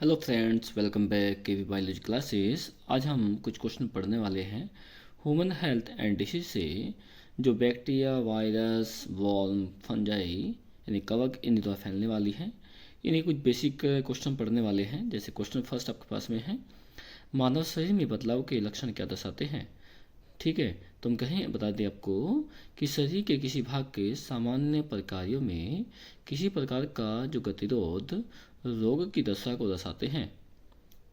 Hello friends, welcome back के we biology classes. आज हम कुछ क्वेश्चन पढ़ने वाले हैं ह्यूमन हेल्थ एंड डिसीज से। जो बैक्टीरिया, वायरस, वॉर्म, फंजाई यानी कवक इनके द्वारा फैलने वाली हैं, इन्हीं कुछ बेसिक क्वेश्चन पढ़ने वाले हैं। जैसे क्वेश्चन फर्स्ट आपके पास में है, मानव शरीर में बदलाव के लक्षण क्या दर्शाते हैं। ठीक है, तो हम कहें बता दें आपको कि शरीर के किसी भाग के सामान्य प्रकारों में किसी प्रकार का जो गतिरोध रोग की दशा को दर्शाते हैं।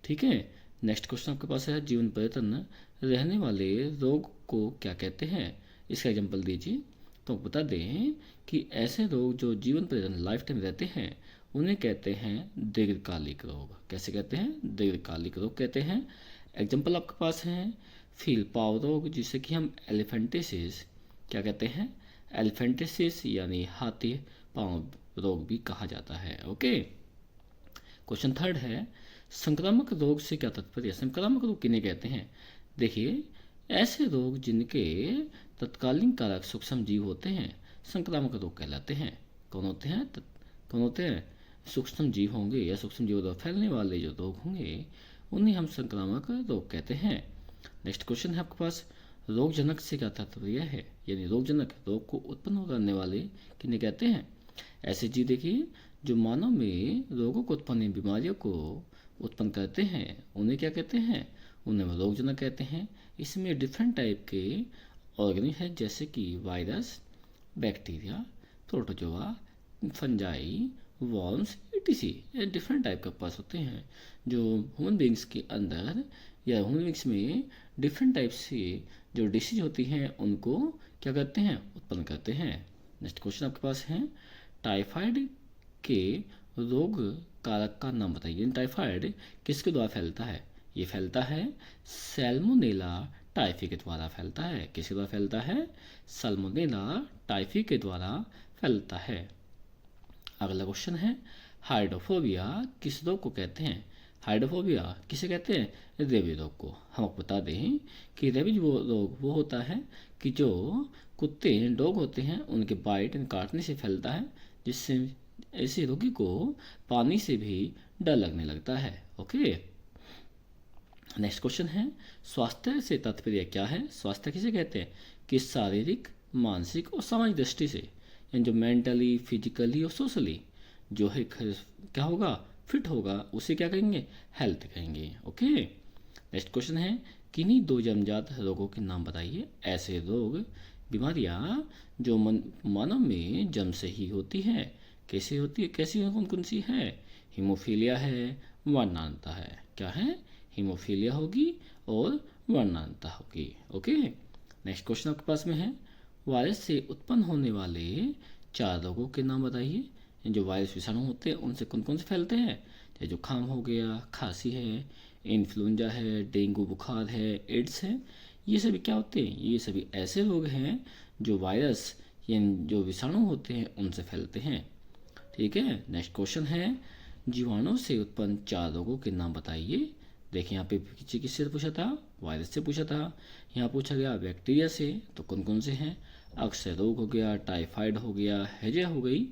ठीक है, नेक्स्ट क्वेश्चन आपके पास है, जीवन पर्यटन रहने वाले रोग को क्या कहते हैं, इसका एग्जाम्पल दीजिए। तो बता दें कि ऐसे रोग जो जीवन पर्यटन लाइफ टाइम रहते हैं उन्हें कहते हैं दीर्घकालिक रोग। कैसे कहते हैं? दीर्घकालिक रोग कहते हैं। एग्जाम्पल आपके पास है फील पाव रोग, जिसे कि हम एलिफेंटिसिस क्या कहते हैं, एलिफेंटिसिस यानी हाथी पांव रोग भी कहा जाता है। ओके, क्वेश्चन थर्ड है, संक्रामक रोग से क्या तात्पर्य? संक्रामक रोग किन्हें कहते हैं? देखिए, ऐसे रोग जिनके तत्कालीन कारक सूक्ष्म जीव होते हैं संक्रामक रोग कहलाते हैं। कौन होते हैं? कौन होते हैं? सूक्ष्म जीव होंगे या सूक्ष्म जीवों द्वारा फैलने वाले जो रोग होंगे उन्हें हम संक्रामक रोग कहते हैं। नेक्स्ट क्वेश्चन है आपके पास, रोगजनक से क्या तात्पर्य है? यानी रोगजनक रोग को उत्पन्न करने वाले किन्हें कहते हैं? ऐसे जीव देखिए जो मानव में रोगों को उत्पन्न बीमारियों को उत्पन्न करते हैं उन्हें क्या कहते हैं? उन्हें हम रोगजनक कहते हैं। इसमें डिफरेंट टाइप के ऑर्गेनिज्म हैं, जैसे कि virus, bacteria, protozoa, fungi, worms, etc.. ये डिफरेंट टाइप के पास होते हैं जो ह्यूमन बींग्स के अंदर या ह्यूमन बींग्स में डिफरेंट टाइप से जो डिसीज होती हैं उनको क्या करते हैं? उत्पन्न करते हैं। नेक्स्ट क्वेश्चन आपके पास है, टाइफाइड के रोग कारक का नाम बताइए। टाइफाइड किसके द्वारा फैलता है? ये फैलता है सैल्मोनेला टाइफी के द्वारा फैलता है। किसके द्वारा फैलता है? सैल्मोनेला टाइफी के द्वारा फैलता है। अगला क्वेश्चन है, हाइड्रोफोबिया किस रोग को कहते हैं? हाइड्रोफोबिया किसे कहते हैं? रेबीज रोग को। हम आपको बता दें कि रेबीज वो रोग वो होता है कि जो कुत्ते डॉग होते हैं उनके बाइट काटने से फैलता है, जिससे ऐसे रोगी को पानी से भी डर लगने लगता है। ओके, नेक्स्ट क्वेश्चन है, स्वास्थ्य से तात्पर्य क्या है? स्वास्थ्य किसे कहते हैं? कि शारीरिक, मानसिक और सामाजिक दृष्टि से, यानी जो मेंटली, फिजिकली और सोशली जो है क्या होगा, फिट होगा, उसे क्या कहेंगे? हेल्थ कहेंगे। ओके, नेक्स्ट क्वेश्चन है, किन्हीं दो जन्मजात रोगों के नाम बताइए। ऐसे रोग बीमारियां जो मानव में जन्म से ही होती है। कैसे होती है? कैसी कौन कौन सी है? हीमोफीलिया है, वर्णांतता है। क्या है? हीमोफीलिया होगी और वर्णांतता होगी। ओके, नेक्स्ट क्वेश्चन आपके पास में है, वायरस से उत्पन्न होने वाले 4 रोगों के नाम बताइए। जो वायरस विषाणु होते हैं उनसे कौन कौन से फैलते हैं? जैसे जुकाम हो गया, खांसी है, इन्फ्लुएंजा है, डेंगू बुखार है, एड्स है। ये सभी क्या होते हैं? ये सभी ऐसे रोग हैं जो वायरस या जो विषाणु होते हैं उनसे फैलते हैं। ठीक है, नेक्स्ट क्वेश्चन है, जीवाणु से उत्पन्न 4 रोगों के नाम बताइए। देखिए यहाँ पे पीछे किससे पूछा था? वायरस से पूछा था। यहाँ पूछा गया बैक्टीरिया से, तो कौन कौन से हैं? अक्सर रोग हो गया, टाइफाइड हो गया, हैजा हो गई।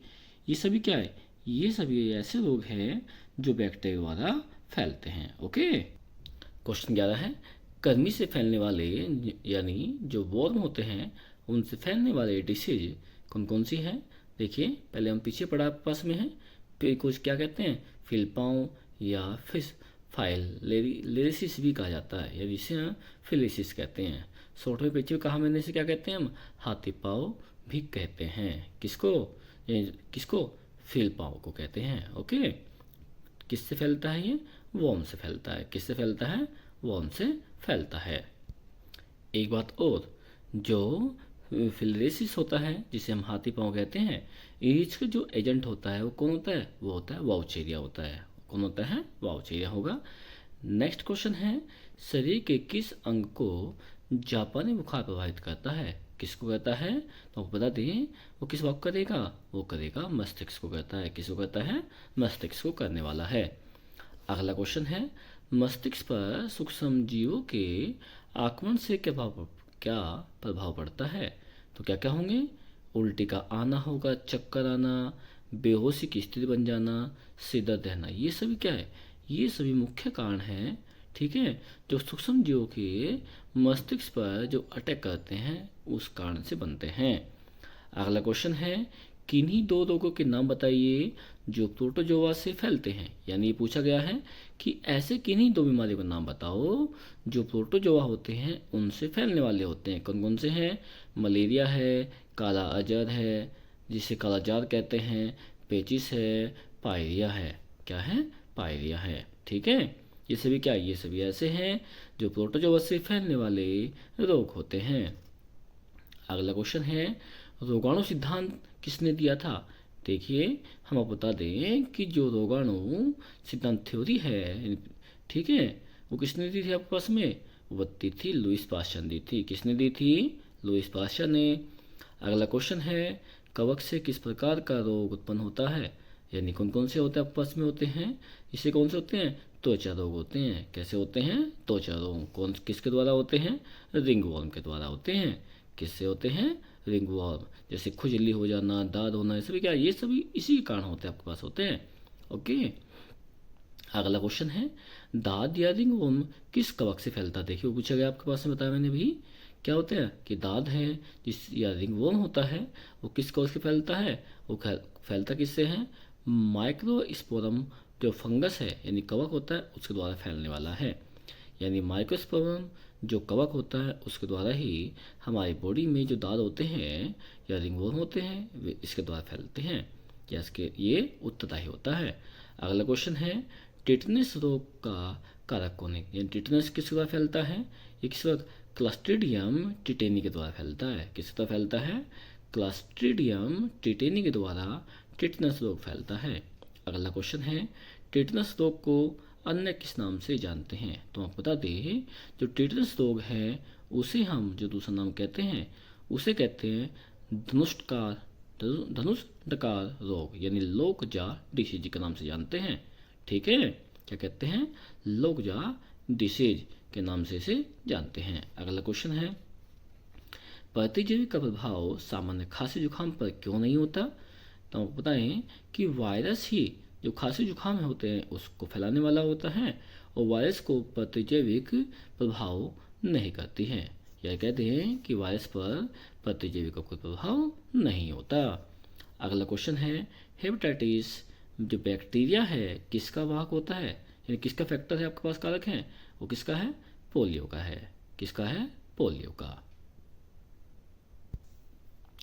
ये सभी क्या है? ये सभी ऐसे रोग हैं जो बैक्टीरिया द्वारा फैलते हैं। ओके, क्वेश्चन 11 है, गर्मी से फैलने वाले यानी जो वॉर्म होते हैं उनसे फैलने वाले डिसीज कौन कौन सी हैं? देखिए, पहले हम पीछे पढ़ा पास में है, फिर कुछ क्या कहते हैं, फिलपाओं या फिश फाइल लेरिसिस भी कहा जाता है, या जिसे हम फिलिसिस कहते हैं। शॉर्ट में पीछे कहा मैंने से क्या कहते हैं हम? हाथी पाँव भी कहते हैं। किसको? किसको? फिलपाओं को कहते हैं। ओके, किससे फैलता है ये? वॉर्म से फैलता है। किससे फैलता है? वॉर्म से फैलता है। एक बात और, जो फिलरेसिस होता है जिसे हम हाथी पाँव कहते हैं, इसका जो एजेंट होता है वो कौन होता है? वो होता है वाउचेरिया होता है। कौन होता है? वाउचेरिया होगा। नेक्स्ट क्वेश्चन है, शरीर के किस अंग को जापानी बुखार प्रभावित करता है? किसको कहता है? तो बता दें, वो किस बात करेगा? वो करेगा मस्तिष्क को करता है। किसको करता है? मस्तिष्क को करने वाला है। अगला क्वेश्चन है, मस्तिष्क पर सूक्ष्म जीवों के आक्रमण से क्या प्रभाव पड़ता है? तो क्या क्या होंगे? उल्टी का आना होगा, चक्कर आना, बेहोशी की स्थिति बन जाना, सिर दर्द रहना। ये सभी क्या है? ये सभी मुख्य कारण हैं, ठीक है, जो सूक्ष्म जीवों के मस्तिष्क पर जो अटैक करते हैं उस कारण से बनते हैं। अगला क्वेश्चन है, किन्हीं दो रोगों के नाम बताइए जो प्रोटोजोआ से फैलते हैं। यानी ये पूछा गया है कि ऐसे किन्हीं दो बीमारियों का नाम बताओ जो प्रोटोजोआ होते हैं उनसे फैलने वाले होते हैं। कौन कौन से हैं? मलेरिया है, काला अजहर है जिसे काला जार कहते हैं, पेचिस है, पायरिया है। क्या है? पायरिया है। ठीक है, ये सभी क्या, ये सभी ऐसे हैं जो प्रोटोजोआ से फैलने वाले रोग होते हैं। अगला क्वेश्चन है, रोगाणु सिद्धांत किसने दिया था? देखिए, हम आपको बता दें कि जो रोगाणु सिद्धांत थ्योरी है, ठीक है, वो किसने दी थी आपके पास में? वो दी थी लुईस पास्चर ने दी थी। किसने दी थी? लुईस पास्चर ने। अगला क्वेश्चन है, कवक से किस प्रकार का रोग उत्पन्न होता है? यानी कौन कौन से होते हैं आपके पास में होते हैं? इससे कौन से होते हैं? त्वचा रोग होते हैं। कैसे होते हैं? त्वचा रोग। कौन किसके द्वारा होते हैं? रिंगवर्म के द्वारा होते हैं। किससे होते हैं? रिंगवर्म। जैसे खुजली हो जाना, दाद होना, ये सभी क्या, ये सभी इसी के कारण होते हैं, आपके पास होते हैं। ओके, अगला क्वेश्चन है, दाद या रिंगवर्म किस कवक से फैलता है? देखिए, वो पूछा गया आपके पास में, बताया मैंने भी। क्या होता है कि दाद है जिस या रिंगवर्म होता है वो किस कवक से फैलता है? वो फैलता किससे है? माइक्रोस्पोरम जो फंगस है यानी कवक होता है उसके द्वारा फैलने वाला है। यानी माइक्रोस्पोरम जो कवक होता है उसके द्वारा ही हमारी बॉडी में जो दाद होते हैं या रिंगवर्म होते हैं वे इसके द्वारा फैलते हैं, या इसके ये उत्तरदायी होता है। अगला क्वेश्चन है, टिटनेस रोग का कारक कौन है? यानी टिटनेस किसके द्वारा फैलता है? ये किस वक्त? क्लस्ट्रीडियम टिटेनी के द्वारा फैलता है। किसके द्वारा फैलता है? क्लस्ट्रीडियम टिटेनी के द्वारा टिटनेस रोग फैलता है। अगला क्वेश्चन है, टिटनेस रोग को अन्य किस नाम से जानते हैं? तो आप बता दें, जो टिटनेस रोग है उसे हम जो दूसरा नाम कहते हैं उसे कहते हैं धनुष्कार धनुष्कार रोग, यानी लोकजा डिसीज के नाम से जानते हैं। ठीक है, क्या कहते हैं? लोकजा डिसीज के नाम से इसे जानते हैं। अगला क्वेश्चन है, प्रतिजैवी का प्रभाव सामान्य खांसी जुकाम पर क्यों नहीं होता? तो आपको बताएं कि वायरस ही जो खांसी जुकाम होते हैं उसको फैलाने वाला होता है और वायरस को प्रतिजैविक प्रभाव नहीं करती है। यह कहते हैं कि वायरस पर प्रतिजैविक का कोई प्रभाव नहीं होता। अगला क्वेश्चन है, हेपेटाइटिस जो बैक्टीरिया है किसका वाहक होता है? यानी किसका फैक्टर है आपके पास कारक है? वो किसका है? पोलियो का है। किसका है? पोलियो का।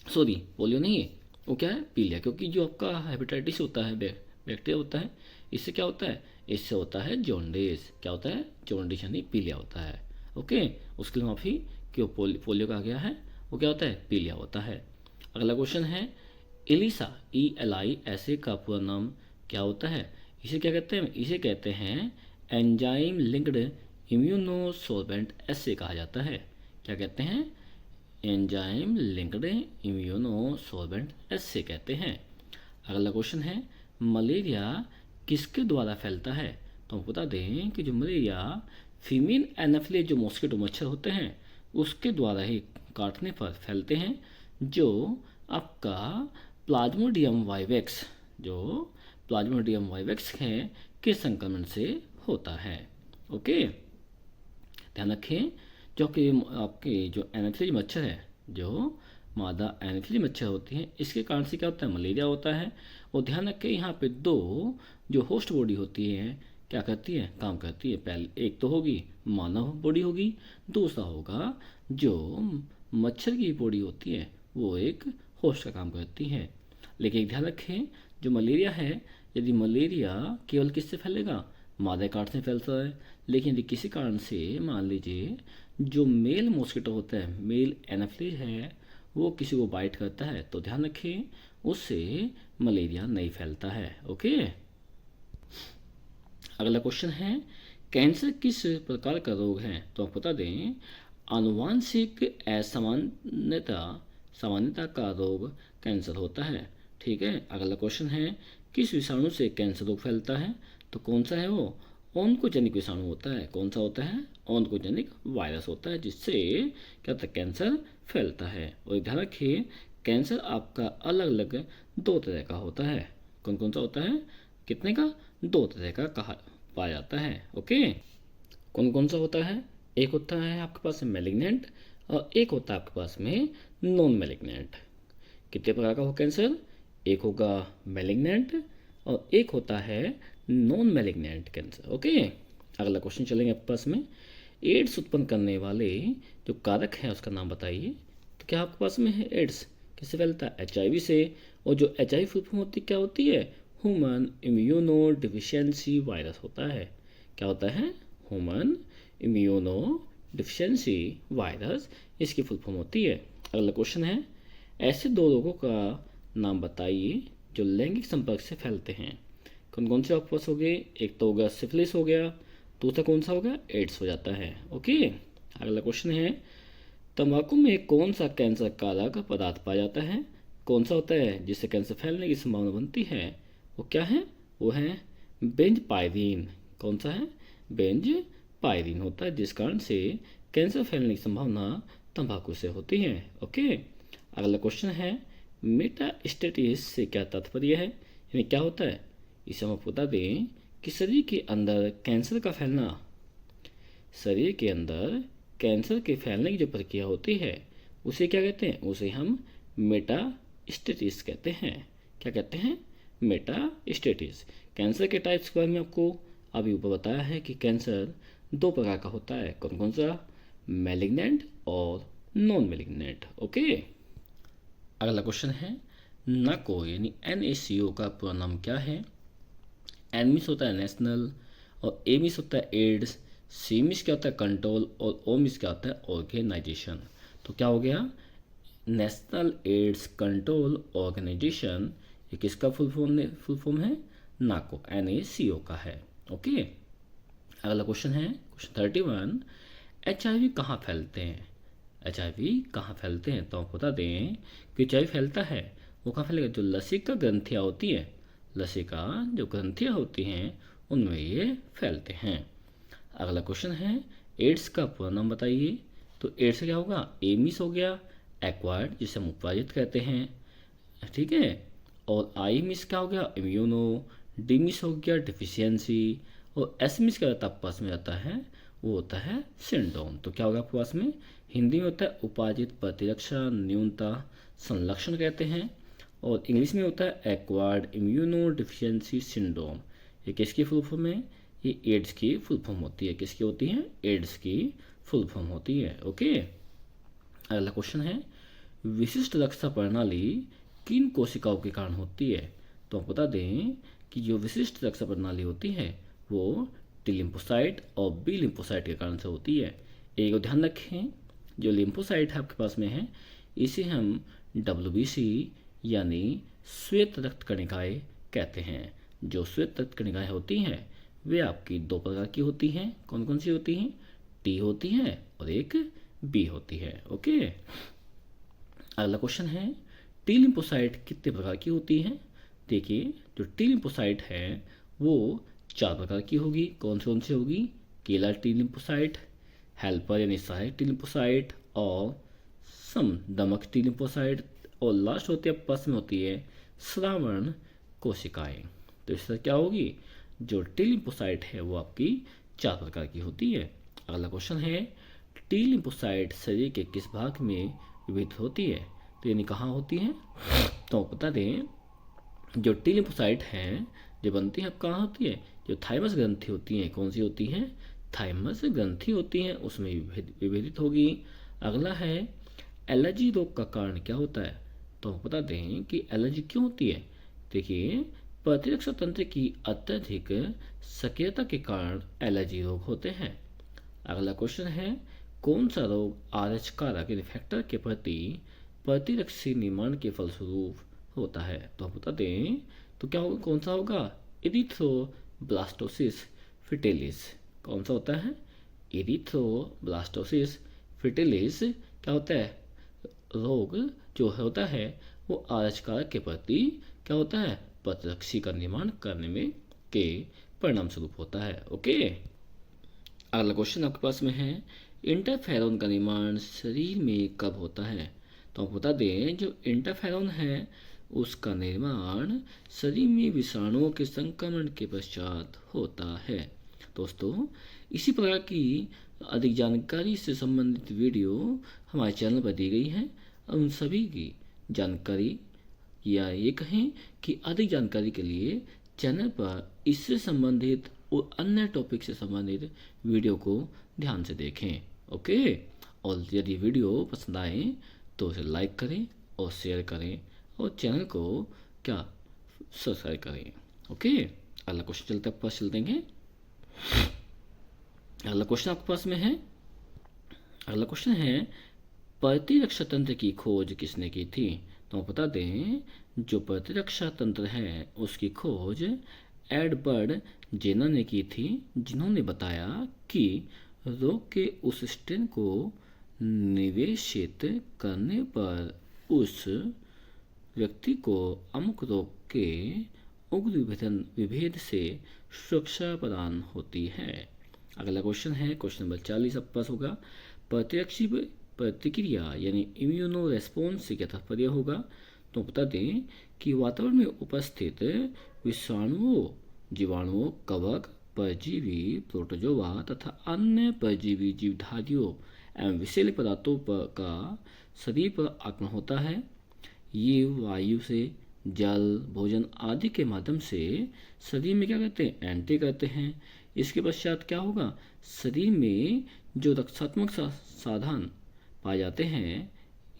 सॉरी, पोलियो नहीं है, वो क्या है? पीलिया। क्योंकि जो आपका हेपेटाइटिस होता है बैक्टीरिया होता है, इससे क्या होता है? इससे होता है जॉन्डिस। क्या होता है? जॉन्डिस यानी पीलिया होता है। ओके, उसके लिए माफी कि वो पोलियो का आ गया है, वो क्या होता है? पीलिया होता है। अगला क्वेश्चन है, एलिसा ELISA का पूरा नाम क्या होता है? इसे क्या कहते हैं? इसे कहते हैं एंजाइम लिंक्ड इम्यूनोसोर्बेंट एसे कहा जाता है। क्या कहते हैं? एंजाइम लिंक्ड इम्यूनोसोर्बेंट एसे कहते हैं। अगला क्वेश्चन है, मलेरिया किसके द्वारा फैलता है? तो हम बता दें कि जो मलेरिया फीमेल एनाफिलीज जो मॉस्किटो मच्छर होते हैं उसके द्वारा ही काटने पर फैलते हैं, जो आपका प्लाज्मोडियम वाइवेक्स जो प्लाज्मोडियम वाइवेक्स है के संक्रमण से होता है। ओके, ध्यान रखें, जो कि आपके जो एनाफिलीज मच्छर है, जो मादा एनाफिलीज मच्छर होती है, इसके कारण से क्या होता है? मलेरिया होता है। और ध्यान रखें, यहाँ पे दो जो होस्ट बॉडी होती है क्या करती है? काम करती है। पहले एक तो होगी मानव बॉडी होगी, दूसरा होगा जो मच्छर की बॉडी होती है वो एक होस्ट का काम करती है। लेकिन एक ध्यान रखें, जो मलेरिया है, यदि मलेरिया केवल किससे फैलेगा? मादा काट से फैलता है। लेकिन यदि किसी कारण से मान लीजिए जो मेल मॉस्किटो होता है, मेल एनाफिलीज है, वो किसी को बाइट करता है तो ध्यान रखें उससे मलेरिया नहीं फैलता है। ओके, अगला क्वेश्चन है, कैंसर किस प्रकार का रोग है? तो आप बता दें, आनुवांशिक सामान्यता का रोग कैंसर होता है। ठीक है, अगला क्वेश्चन है, किस विषाणु से कैंसर रोग फैलता है? तो कौन सा है वो? ओन्कोजेनिक विषाणु होता है। कौन सा होता है? ओन्कोजेनिक वायरस होता है, जिससे क्या होता है? कैंसर फैलता है। और ध्यान रखिए, कैंसर आपका अलग अलग दो तरह का होता है। कौन कौन सा होता है? कितने का? दो तरह का कहा पाया जाता है। ओके, कौन कौन सा होता है? एक होता है आपके पास मैलिग्नेंट और एक होता है आपके पास में नॉन मैलिग्नेंट। कितने प्रकार का हो कैंसर? एक होगा मैलिग्नेंट और एक होता है नॉन मैलिग्नेंट कैंसर। ओके, अगला क्वेश्चन चलेंगे आपके पास में। एड्स उत्पन्न करने वाले जो कारक है उसका नाम बताइए। तो क्या आपके पास में है एड्स? किससे फैलता है? HIV से। और जो HIV फुल फॉर्म होती क्या होती है? ह्यूमन इम्यूनो डिफिशियंसी वायरस होता है। क्या होता है? ह्यूमन इम्यूनो डिफिशियंसी वायरस, इसकी फुल फॉर्म होती है। अगला क्वेश्चन है, ऐसे दो रोगों का नाम बताइए जो लैंगिक संपर्क से फैलते हैं। कौन कौन से आपके पास हो गए? एक तो होगा सिफिलिस हो गया, दूसरा कौन सा होगा? एड्स हो जाता है। ओके, अगला क्वेश्चन है, तंबाकू में कौन सा कैंसर कारक पदार्थ पाया जाता है? कौन सा होता है जिससे कैंसर फैलने की संभावना बनती है? वो क्या है? वो है बेंजपायरीन। कौन सा है? बेंजपायरीन होता है, जिस कारण से कैंसर फैलने की संभावना तंबाकू से होती है। ओके, अगला क्वेश्चन है, मेटास्टेसिस से क्या तात्पर्य है? यानी क्या होता है? इसे हम बता दें कि शरीर के अंदर कैंसर का फैलना, शरीर के अंदर कैंसर के फैलने की जो प्रक्रिया होती है उसे क्या कहते हैं? उसे हम मेटास्टेसिस कहते हैं। क्या कहते हैं? मेटास्टेसिस। कैंसर के टाइप्स के बारे में आपको अभी ऊपर बताया है कि कैंसर दो प्रकार का होता है। कौन कौन सा? मैलिग्नेंट और नॉन मैलिग्नेंट। ओके, अगला क्वेश्चन है, नाको यानी NaCO का पूरा नाम क्या है? एन मिस होता है नेशनल और ए मिस होता है एड्स, सी मिस क्या होता है? कंट्रोल और ओ मिस क्या होता है? ऑर्गेनाइजेशन। तो क्या हो गया? नेशनल एड्स कंट्रोल ऑर्गेनाइजेशन, ये किसका फुल फॉर्म है? नाको, NaCO का है। ओके, अगला क्वेश्चन है क्वेश्चन 31, HIV कहाँ फैलते हैं? HIV कहाँ फैलते हैं? तो आप बता दें कि HIV फैलता है, वो कहाँ फैलेगा? जो लसिका ग्रंथियाँ होती है, लसिका जो ग्रंथियाँ होती हैं उनमें ये फैलते हैं। अगला क्वेश्चन है, एड्स का पूरा नाम बताइए। तो एड्स क्या होगा? एमिस हो गया एक्वायर्ड, जिसे हम उपराजित कहते हैं, ठीक है। और आई मिस क्या हो गया? इम्यूनो। डी मिस हो गया डिफिशियंसी। और एस मिस क्या होता है? आपके पास में आता है, वो होता है सिंड्रोम। तो क्या होगा आपके पास में? हिंदी में होता है उपार्जित प्रतिरक्षा न्यूनता संलक्षण कहते हैं, और इंग्लिश में होता है एक्वायर्ड इम्यूनो डिफिशियंसी सिंड्रोम। ये किसकी फुल फॉर्म है? ये एड्स की फुल फॉर्म होती है। किसकी होती है? एड्स की फुल फॉर्म होती है। ओके, अगला क्वेश्चन है, विशिष्ट रक्षा प्रणाली किन कोशिकाओं के कारण होती है? तो हम बता दें कि जो विशिष्ट रक्षा प्रणाली होती है वो टी लिम्फोसाइट और बी लिम्फोसाइट के कारण से होती है। एक ध्यान रखें, जो लिम्फोसाइट है आपके पास में है, इसे हम WBC यानी श्वेत रक्त कणिकाएं कहते हैं। जो श्वेत रक्त कणिकाएं होती हैं वे आपकी दो प्रकार की होती हैं। कौन कौन सी होती हैं? T होती है और एक B होती है। ओके, अगला क्वेश्चन है, टी लिम्फोसाइट कितने प्रकार की होती हैं? देखिए, जो टी लिम्फोसाइट है वो 4 प्रकार की होगी। कौन सी होगी? केलर टी लिम्फोसाइट, हेल्पर यानी सहायक टी लिम्फोसाइट, और समदमक टी लिम्फोसाइट, और लास्ट होती है आपस में होती है श्रावण कोशिकाएं। तो इस तरह क्या होगी? जो टी लिम्फोसाइट है वो आपकी 4 प्रकार की होती है। अगला क्वेश्चन है, टी लिम्फोसाइट शरीर के किस भाग में विभिन्न होती है? तो यानी कहाँ होती है? तो बता दें, जो टी लिम्फोसाइट हैं जो बनती है, अब कहाँ होती है? जो थाइमस ग्रंथि होती हैं। कौन सी होती हैं? थाइमस ग्रंथि होती हैं, उसमें विभेदित होगी। अगला है, एलर्जी रोग का कारण क्या होता है? तो बता दें कि एलर्जी क्यों होती है। देखिए, प्रतिरक्षा तंत्र की अत्यधिक सक्रियता के कारण एलर्जी रोग होते हैं। अगला क्वेश्चन है, कौन सा रोग RH कारक फैक्टर के प्रति प्रतिरक्षी निर्माण के फलस्वरूप होता है? तो हम बता दें तो क्या होगा? कौन सा होगा? इरिथ्रोब्लास्टोसिस फिटिलिस। कौन सा होता है? इरिथ्रोब्लास्टोसिस फिटिलिस क्या होता है? रोग जो होता है वो RH कारक के प्रति क्या होता है? प्रतिरक्षी का निर्माण करने में के परिणाम स्वरूप होता है। ओके, अगला क्वेश्चन आपके पास में है, इंटरफेरोन का निर्माण शरीर में कब होता है? तो आप बता दें, जो इंटरफेरोन है उसका निर्माण शरीर में विषाणुओं के संक्रमण के पश्चात होता है। दोस्तों, इसी प्रकार की अधिक जानकारी से संबंधित वीडियो हमारे चैनल पर दी गई है। उन सभी की जानकारी या ये कहें कि अधिक जानकारी के लिए चैनल पर इससे संबंधित और अन्य टॉपिक से संबंधित वीडियो को ध्यान से देखें। ओके, और यदि वीडियो पसंद आए तो उसे लाइक करें और शेयर करें और चैनल को क्या सब्सक्राइब करें। ओके, अगला क्वेश्चन चलते पास चल देंगे। अगला क्वेश्चन आपके पास में है। अगला क्वेश्चन है प्रतिरक्षा तंत्र की खोज किसने की थी? तो बता दें, जो प्रतिरक्षा तंत्र है उसकी खोज एडवर्ड जेनर ने की थी, जिन्होंने बताया कि रोग के उस स्ट्रेन को निवेशित करने पर उस व्यक्ति को अमुक रोग के उग्र विभेद से सुरक्षा प्रदान होती है। अगला क्वेश्चन है क्वेश्चन नंबर 40 आपके पास होगा। प्रतिरक्षी प्रतिक्रिया यानी इम्यूनो रेस्पॉन्स से क्या तात्पर्य होगा? तो बता दें कि वातावरण में उपस्थित विषाणुओं, जीवाणुओं, कवक, परजीवी, प्रोटोजोआ तथा अन्य परजीवी जीवधारियों एवं विषैले पदार्थों का शरीर पर आक्रमण होता है। ये वायु से, जल, भोजन आदि के माध्यम से शरीर में क्या करते हैं? एंट्री करते हैं। इसके पश्चात क्या होगा? शरीर में जो रक्षात्मक साधन पाए जाते हैं,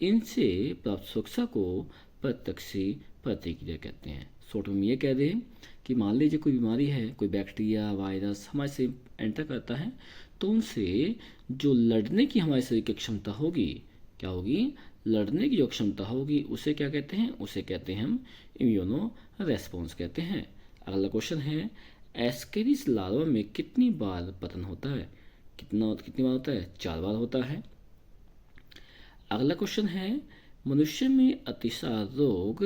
इनसे प्राप्त सुरक्षा को प्रत्यक्षी प्रतिक्रिया कहते हैं। शॉर्ट में ये कह दें कि मान लीजिए कोई बीमारी है, कोई बैक्टीरिया, वायरस हमारे शरीर एंटर करता है, तो उनसे जो लड़ने की हमारे शरीर की क्षमता होगी, क्या होगी? लड़ने की जो क्षमता होगी उसे क्या कहते हैं? उसे कहते हैं हम इम्यूनो रेस्पॉन्स कहते हैं। अगला क्वेश्चन है एस्केरिस लार्वा में कितनी बार पतन होता है? कितनी बार होता है? 4 बार होता है। अगला क्वेश्चन है मनुष्य में अतिसार रोग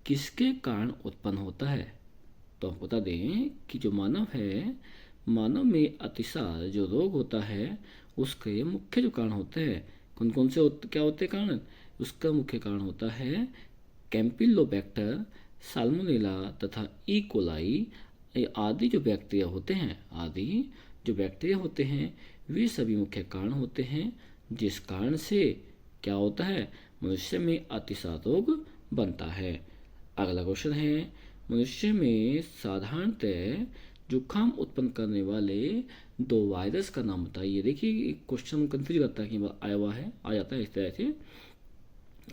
किसके कारण उत्पन्न होता है? तो हम बता दें कि जो मानव है, मानव में अतिसार जो रोग होता है उसके मुख्य जो कारण होते हैं, कौन कौन से क्या होते हैं कारण? उसका मुख्य कारण होता है कैम्पिलोबैक्टर, साल्मोनेला तथा ई कोलाई आदि जो बैक्टीरिया होते हैं, वे सभी मुख्य कारण होते हैं, जिस कारण से क्या होता है? मनुष्य में अतिसार रोग बनता है। अगला क्वेश्चन है मनुष्य में साधारणतः जुकाम उत्पन्न करने वाले 2 वायरस का नाम बताइए। देखिए क्वेश्चन कंफ्यूज करता है कि आया हुआ है, आ जाता है इस तरह से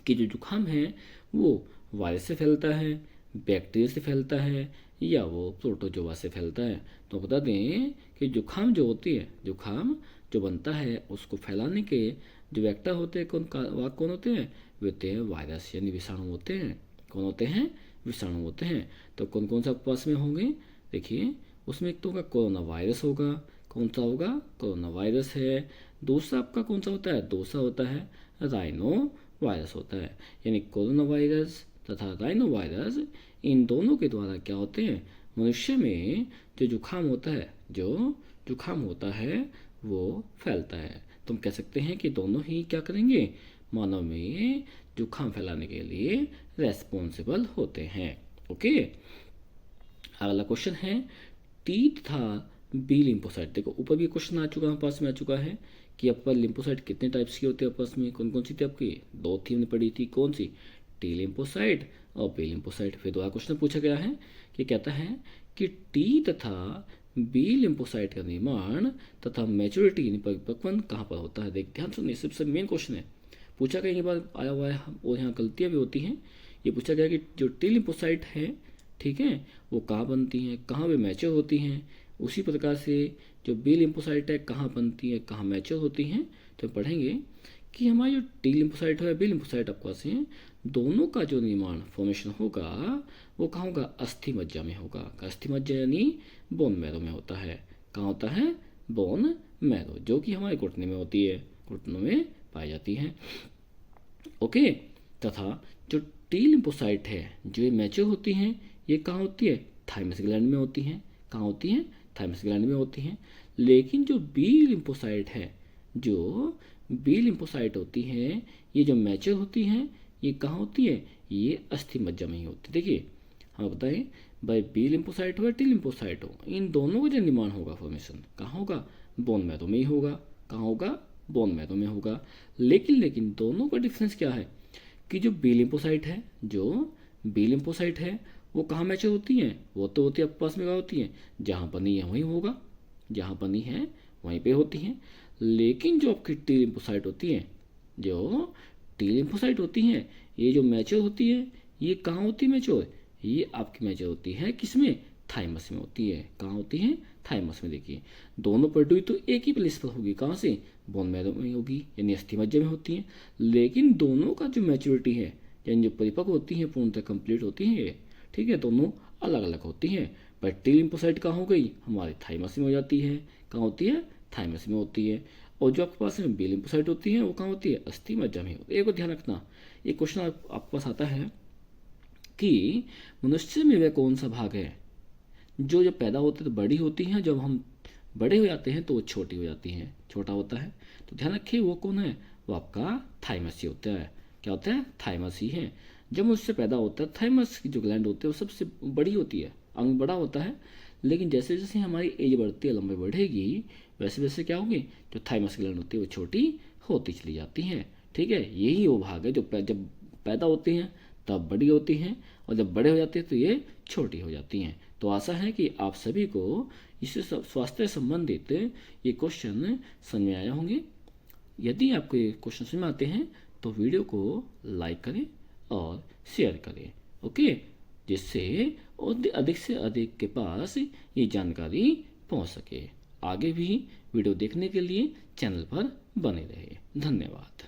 कि जो जुकाम है वो वायरस से फैलता है, बैक्टीरिया से फैलता है या वो प्रोटोजोआ से फैलता है। तो बता दें कि जुकाम जो बनता है उसको फैलाने के जो वेक्टर होते हैं कौन होते हैं? वे होते हैं वायरस यानी विषाणु होते हैं। कौन होते हैं? विषाणु होते हैं। तो कौन कौन सा पास में होंगे? देखिए उसमें एक तो होगा कोरोना वायरस होगा। कौन सा होगा? कोरोना वायरस है। दूसरा आपका कौन सा होता है? दूसरा होता है राइनो वायरस होता है। यानी कोरोना वायरस तथा राइनो वायरस, इन दोनों के द्वारा क्या होते हैं? मनुष्य में जो जुकाम होता है वो फैलता है। तो हम कह सकते हैं कि दोनों ही क्या करेंगे? मानव में जुकाम फैलाने के लिए रेस्पॉन्सिबल होते हैं। ओके, अगला क्वेश्चन है टी तथा बी लिम्फोसाइट। देखो ऊपर भी क्वेश्चन आ चुका है, पास में आ चुका है कि आपका लिम्फोसाइट कितने टाइप्स की होती है आपस में? कौन कौन सी थी आपकी? 2 थी, हमने पढ़ी थी। कौन सी? टी लिम्फोसाइट और बी लिम्फोसाइट। फिर दोबारा क्वेश्चन पूछा गया है कि कहता है कि टी तथा बी लिम्फोसाइट का निर्माण तथा मैच्योरिटी यानी परिपक्वन कहाँ पर होता है? देख ध्यान सुनिए, सबसे मेन क्वेश्चन है, पूछा कई बार आया हुआ है और यहाँ गलतियाँ भी होती हैं। ये पूछा गया कि जो टी लिम्फोसाइट है, ठीक है, वो कहाँ बनती हैं, कहाँ वे मैच्योर होती हैं। उसी प्रकार से जो बी लिम्फोसाइट है कहाँ बनती है, कहाँ मैच्योर होती हैं। तो पढ़ेंगे कि हमारी जो टी लिम्फोसाइट है, बी लिम्फोसाइट आपको से दोनों का जो निर्माण फॉर्मेशन होगा वो कहाँ होगा? अस्थि मज्जा में होगा। अस्थि मज्जा यानी बोन मैरो में होता है। कहाँ होता है? बोन मैरो, जो कि हमारे घुटने में होती है, घुटनों में पाई जाती है। ओके, तथा जो टी लिम्फोसाइट है जो ये मैच्योर होती हैं, ये कहाँ होती है? थाइमस ग्लैंड में होती हैं। कहाँ होती हैं? थाइमस ग्लैंड में होती हैं। लेकिन जो बी लिम्फोसाइट होती हैं, ये जो मैच्योर होती हैं, ये कहाँ होती है? ये अस्थि मज्जा में ही होती है। देखिए हमें बताएं भाई बी लिम्फोसाइट हो या टी लिम्फोसाइट हो, इन दोनों का जो निर्माण होगा फॉर्मेशन कहाँ होगा, बोन मैरो में ही होगा। कहाँ होगा, बोन मैरो में होगा। लेकिन दोनों का डिफरेंस क्या है कि जो बी लिम्फोसाइट है, जो बी लिम्फोसाइट है वो कहाँ मैच्योर होती हैं, वो तो होती है आपके पास में कहाँ होती हैं, जहाँ बनी है वहीं होगा, जहाँ बनी है वहीं पे होती हैं। लेकिन जो आपकी टी लिम्फोसाइट होती हैं, जो टी लिम्फोसाइट होती हैं, ये जो मैच्योर होती है, ये कहाँ होती है मैच्योर, ये आपकी मैच्योर होती है किसमें, थाइमस में होती है। कहाँ होती है, थाइमस में। देखिए दोनों प्रोड्यूस तो एक ही प्लेस पर होगी, कहाँ से, बोन मैरो में होगी, यानी अस्थि मज्जा में होती हैं। लेकिन दोनों का जो मैच्योरिटी है, यानी जो परिपक्व होती हैं, पूर्णतः कंप्लीट होती हैं, ठीक है, दोनों अलग अलग होती हैं। पर टी लिम्फोसाइट कहाँ हो गई, हमारी थाइमस में हो जाती है। कहाँ होती है, थाइमस में होती है। और जो आपके पास में बी लिम्फोसाइट होती है वो कहाँ होती है, अस्थि मज्जा में होती है। एक और ध्यान रखना, एक क्वेश्चन आपके पास आता है कि मनुष्य में वह कौन सा भाग है जो जब पैदा होते तो बड़ी होती हैं, जब हम बड़े हो जाते हैं तो वो छोटी हो जाती हैं, छोटा होता है। तो ध्यान रखिए वो कौन है, वो आपका थाइमस ही होता है। क्या होता है, थाइमस ही है। जब मुझसे पैदा होता है थाइमस की जो ग्लैंड होती है वो सबसे बड़ी होती है, अंग बड़ा होता है। लेकिन जैसे जैसे हमारी एज बढ़ती है, लंबाई बढ़ेगी, वैसे वैसे क्या होगी, जो थाइमस ग्लैंड होती है वो छोटी होती चली जाती हैं। ठीक है, यही वो भाग है जो जब पैदा होती हैं तब बड़ी होती हैं, और जब बड़े हो जाते हैं तो ये छोटी हो जाती हैं। तो आशा है कि आप सभी को इससे स्वास्थ्य संबंधित ये क्वेश्चन समझ में आया होंगे। यदि आपको ये क्वेश्चन समझ में आते हैं तो वीडियो को लाइक करें और शेयर करें, ओके, जिससे अधिक से अधिक के पास ये जानकारी पहुंच सके। आगे भी वीडियो देखने के लिए चैनल पर बने रहे। धन्यवाद।